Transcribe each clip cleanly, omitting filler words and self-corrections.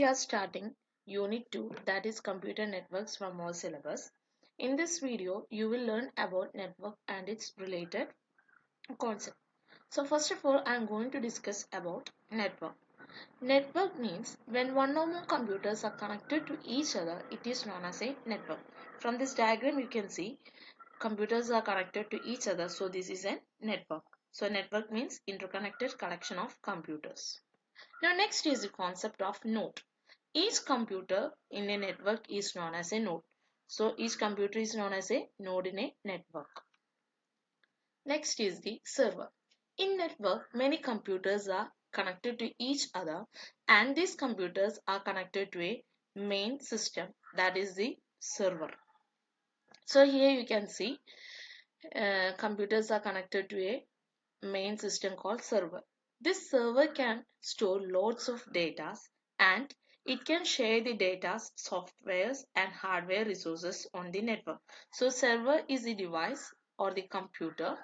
We are starting Unit 2, that is Computer Networks, from our syllabus. In this video, you will learn about network and its related concept. So first of all, I am going to discuss about network. Network means when one or more computers are connected to each other, it is known as a network. From this diagram, you can see computers are connected to each other, so this is a network. So network means interconnected collection of computers. Now next is the concept of node. Each computer in a network is known as a node. So each computer is known as a node in a network. Next is the server. In network, many computers are connected to each other and these computers are connected to a main system, that is the server. So here you can see computers are connected to a main system called server. This server can store loads of data and it can share the data, softwares and hardware resources on the network. So server is the device or the computer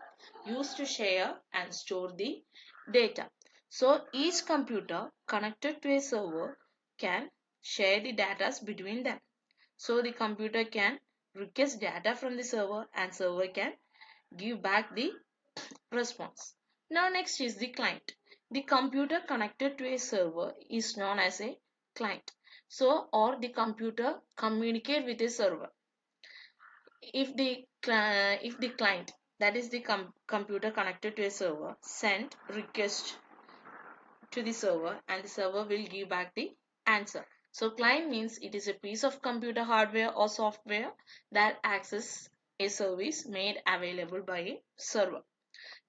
used to share and store the data. So each computer connected to a server can share the data between them. So the computer can request data from the server and server can give back the response. Now next is the client. The computer connected to a server is known as a client. So or the computer communicate with a server. If the client, that is the computer connected to a server, send request to the server and the server will give back the answer. So client means it is a piece of computer hardware or software that access a service made available by a server.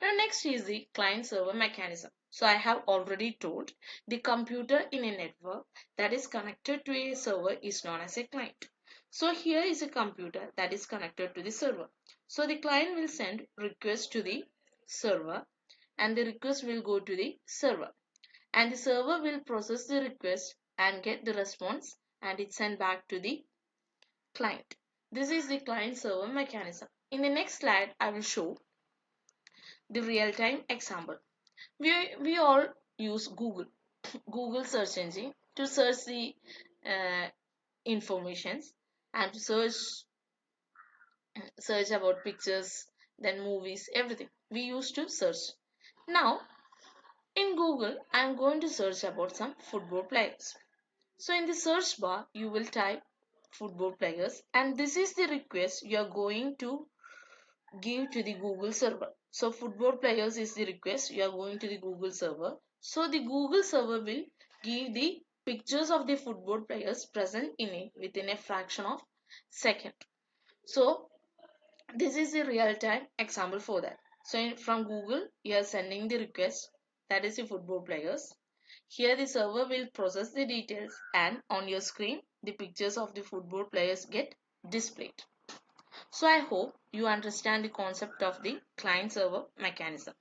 Now next is the client server mechanism. So I have already told the computer in a network that is connected to a server is known as a client. So here is a computer that is connected to the server. So the client will send request to the server and the request will go to the server and the server will process the request and get the response and it sent back to the client. This is the client server mechanism. In the next slide, I will show the real-time example. We all use Google search engine to search the uh, informations and to search about pictures, then movies, everything. We used to search. Now in Google, I am going to search about some football players. So in the search bar, you will type football players and this is the request you are going to give to the Google server. So football players is the request you are going to the Google server. So the Google server will give the pictures of the football players present in it within a fraction of second. So this is the real-time example for that. So from Google, you are sending the request, that is the football players. Here the server will process the details and on your screen the pictures of the football players get displayed. So I hope you understand the concept of the client server mechanism.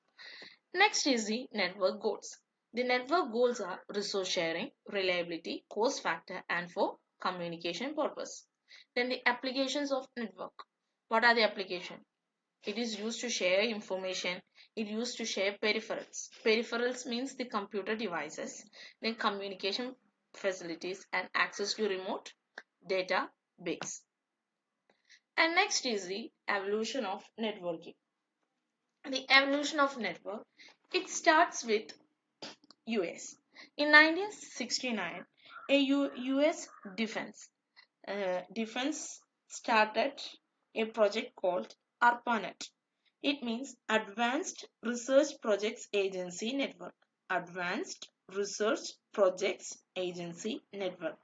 Next is the network goals. The network goals are resource sharing, reliability, cost factor and for communication purpose. Then the applications of network. What are the applications? It is used to share information. It used to share peripherals. Peripherals means the computer devices, then communication facilities and access to remote database. And next is the evolution of networking. The evolution of network, it starts with US. In 1969, a US defense started a project called ARPANET. It means Advanced Research Projects Agency Network. Advanced Research Projects Agency Network.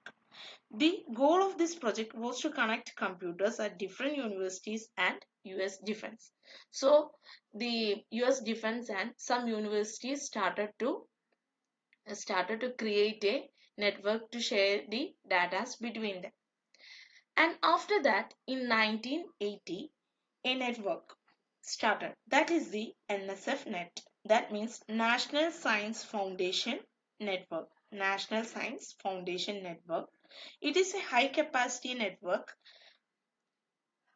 The goal of this project was to connect computers at different universities and US defense. So the US defense and some universities started to create a network to share the data between them. And after that, in 1980, a network started. That is the NSF net. That means National Science Foundation Network. National Science Foundation Network. It is a high capacity network.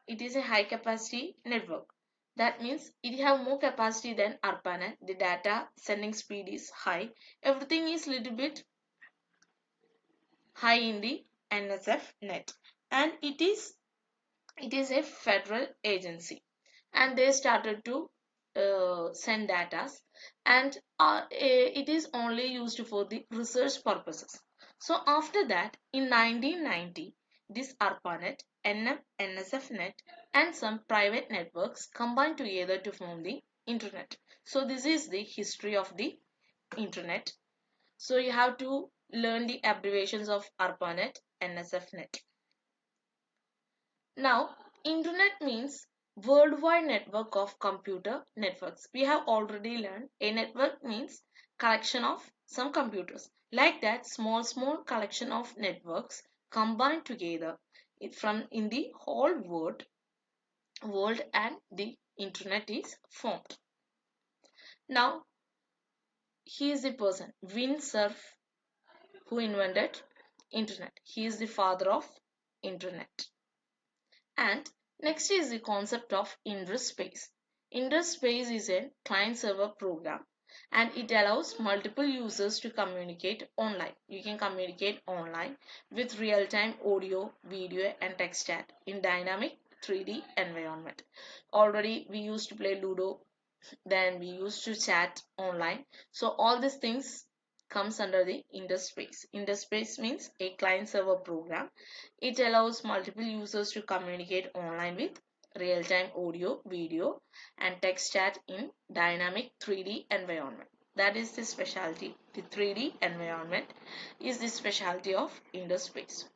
It is a high capacity network. That means it have more capacity than ARPANET. The data sending speed is high. Everything is little bit high in the NSF net, and it is a federal agency, and they started to send data, and it is only used for the research purposes. So after that, in 1990, this ARPANET, NSFNet, and some private networks combined together to form the internet. So this is the history of the internet. So you have to learn the abbreviations of ARPANET, NSFNet. Now, internet means worldwide network of computer networks. We have already learned a network means collection of some computers. Like that, small collection of networks combined together from in the whole world, and the internet is formed. Now, he is the person, Vint Cerf, who invented internet. He is the father of internet. And next is the concept of Indus Space. Indus Space is a client server program, and it allows multiple users to communicate online. You can communicate online with real-time audio, video, and text chat in dynamic 3D environment. Already we used to play Ludo, then we used to chat online. So all these things comes under the interspace. Interspace means a client server program. It allows multiple users to communicate online with real-time audio, video, and text chat in dynamic 3D environment. That is the specialty. The 3D environment is the specialty of Interspace.